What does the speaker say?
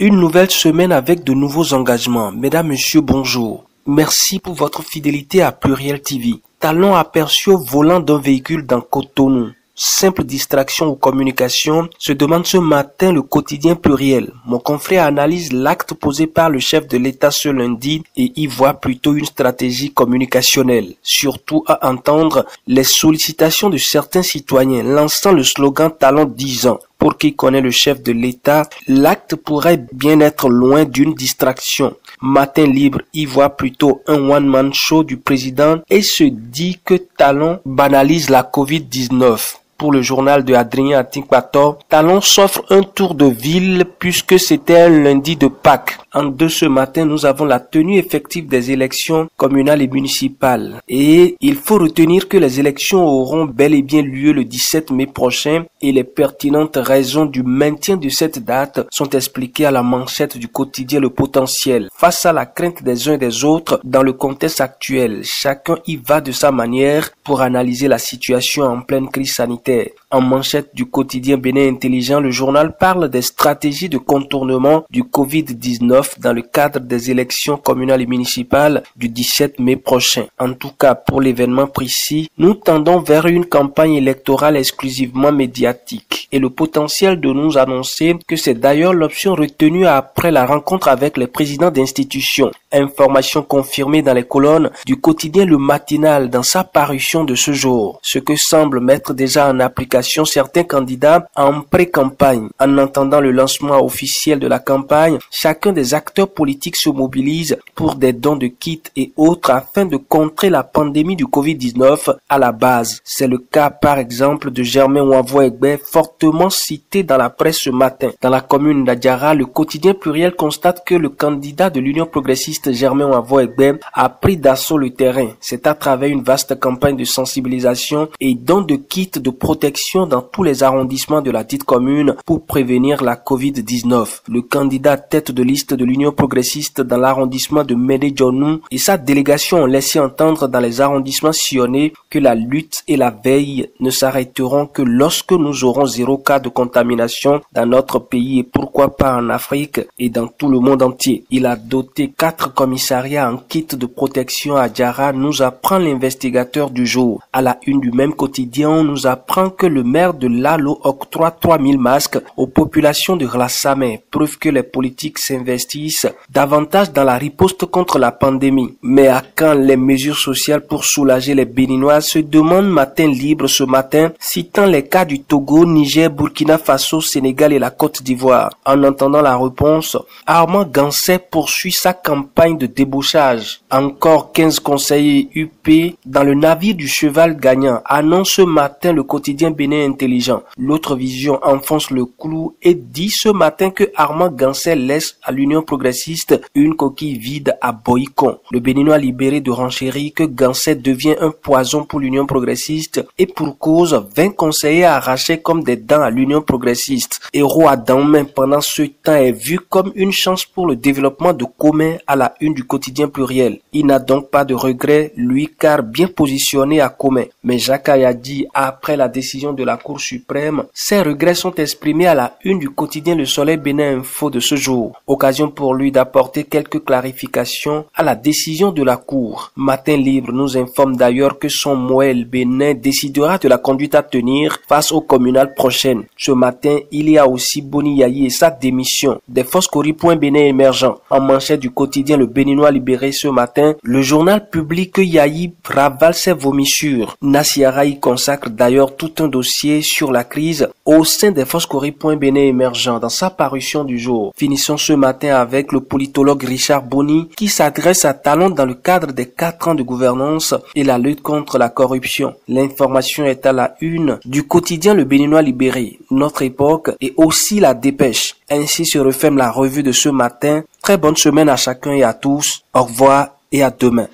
Une nouvelle semaine avec de nouveaux engagements. Mesdames, Messieurs, bonjour. Merci pour votre fidélité à Pluriel TV. Talon aperçu au volant d'un véhicule dans Cotonou. Simple distraction ou communication, se demande ce matin le quotidien Pluriel. Mon confrère analyse l'acte posé par le chef de l'État ce lundi et y voit plutôt une stratégie communicationnelle. Surtout à entendre les sollicitations de certains citoyens lançant le slogan Talon 10 ans. Pour qui connaît le chef de l'État, l'acte pourrait bien être loin d'une distraction. Matin Libre y voit plutôt un one-man show du président et se dit que Talon banalise la Covid-19. Pour le journal de Adrien Atinkwator, Talon s'offre un tour de ville puisque c'était un lundi de Pâques. En deux ce matin, nous avons la tenue effective des élections communales et municipales. Et il faut retenir que les élections auront bel et bien lieu le 17 mai prochain et les pertinentes raisons du maintien de cette date sont expliquées à la manchette du quotidien Le Potentiel. Face à la crainte des uns et des autres dans le contexte actuel, chacun y va de sa manière pour analyser la situation en pleine crise sanitaire. En manchette du quotidien Bénin Intelligent, le journal parle des stratégies de contournement du Covid-19 dans le cadre des élections communales et municipales du 17 mai prochain. En tout cas, pour l'événement précis, nous tendons vers une campagne électorale exclusivement médiatique et le potentiel de nous annoncer que c'est d'ailleurs l'option retenue après la rencontre avec les présidents d'institutions. Information confirmée dans les colonnes du quotidien Le Matinal dans sa parution de ce jour, ce que semble mettre déjà en application certains candidats en pré-campagne. En attendant le lancement officiel de la campagne, chacun des acteurs politiques se mobilise pour des dons de kits et autres afin de contrer la pandémie du Covid-19 à la base. C'est le cas par exemple de Germain Ouavoua-Egbe, fortement cité dans la presse ce matin. Dans la commune d'Adiara, le quotidien Pluriel constate que le candidat de l'Union progressiste Germain Ouavoua-Egbe a pris d'assaut le terrain. C'est à travers une vaste campagne de sensibilisation et don de kits de protection dans tous les arrondissements de la dite commune pour prévenir la Covid-19. Le candidat tête de liste de l'Union progressiste dans l'arrondissement de Médé-Djonou et sa délégation ont laissé entendre dans les arrondissements sillonnés que la lutte et la veille ne s'arrêteront que lorsque nous aurons 0 cas de contamination dans notre pays et pourquoi pas en Afrique et dans tout le monde entier. Il a doté 4 commissariats en kit de protection à Diara, nous apprend l'investigateur du jour. À la une du même quotidien, on nous apprend que le maire de Lalo octroie 3000 masques aux populations de Rassamé, preuve que les politiques s'investissent davantage dans la riposte contre la pandémie. Mais à quand les mesures sociales pour soulager les Béninois, se demande Matin Libre ce matin, citant les cas du Togo, Niger, Burkina Faso, Sénégal et la Côte d'Ivoire. En entendant la réponse, Armand Ganset poursuit sa campagne de débauchage. Encore 15 conseillers UP dans le navire du cheval gagnant, annonce ce matin le quotidien Bénin Intelligent. L'autre vision enfonce le clou et dit ce matin que Armand Ganset laisse à l'Union progressiste une coquille vide à Boycon. Le Béninois libéré de renchérit que Ganset devient un poison pour l'Union progressiste et pour cause 20 conseillers arrachés comme des dents à l'Union progressiste. Héros à dents main pendant ce temps est vu comme une chance pour le développement de commun à la une du quotidien Pluriel. Il n'a donc pas de regret, lui, car bien positionné à commun. Mais Jacques Ayadi, après la décision de la Cour suprême, ses regrets sont exprimés à la une du quotidien Le Soleil Bénin Info de ce jour. Occasion pour lui d'apporter quelques clarifications à la décision de la Cour. Matin Libre nous informe d'ailleurs que son Moël Bénin décidera de la conduite à tenir face aux communales prochaines. Ce matin, il y a aussi Boni Yayi et sa démission. Des Foscori.Bénin émergent. En manchette du quotidien Le Béninois libéré ce matin, le journal publie que Yayi ravale ses vomissures. Nassiara y consacre d'ailleurs tout un dossier sur la crise au sein des Foscori.Bénin émergent dans sa parution du jour. Finissons ce matin avec le politologue Richard Boni qui s'adresse à Talon dans le cadre des 4 ans de gouvernance et la lutte contre la corruption. L'information est à la une du quotidien Le Béninois libéré, Notre Époque et aussi La Dépêche. Ainsi se referme la revue de ce matin. Très bonne semaine à chacun et à tous. Au revoir et à demain.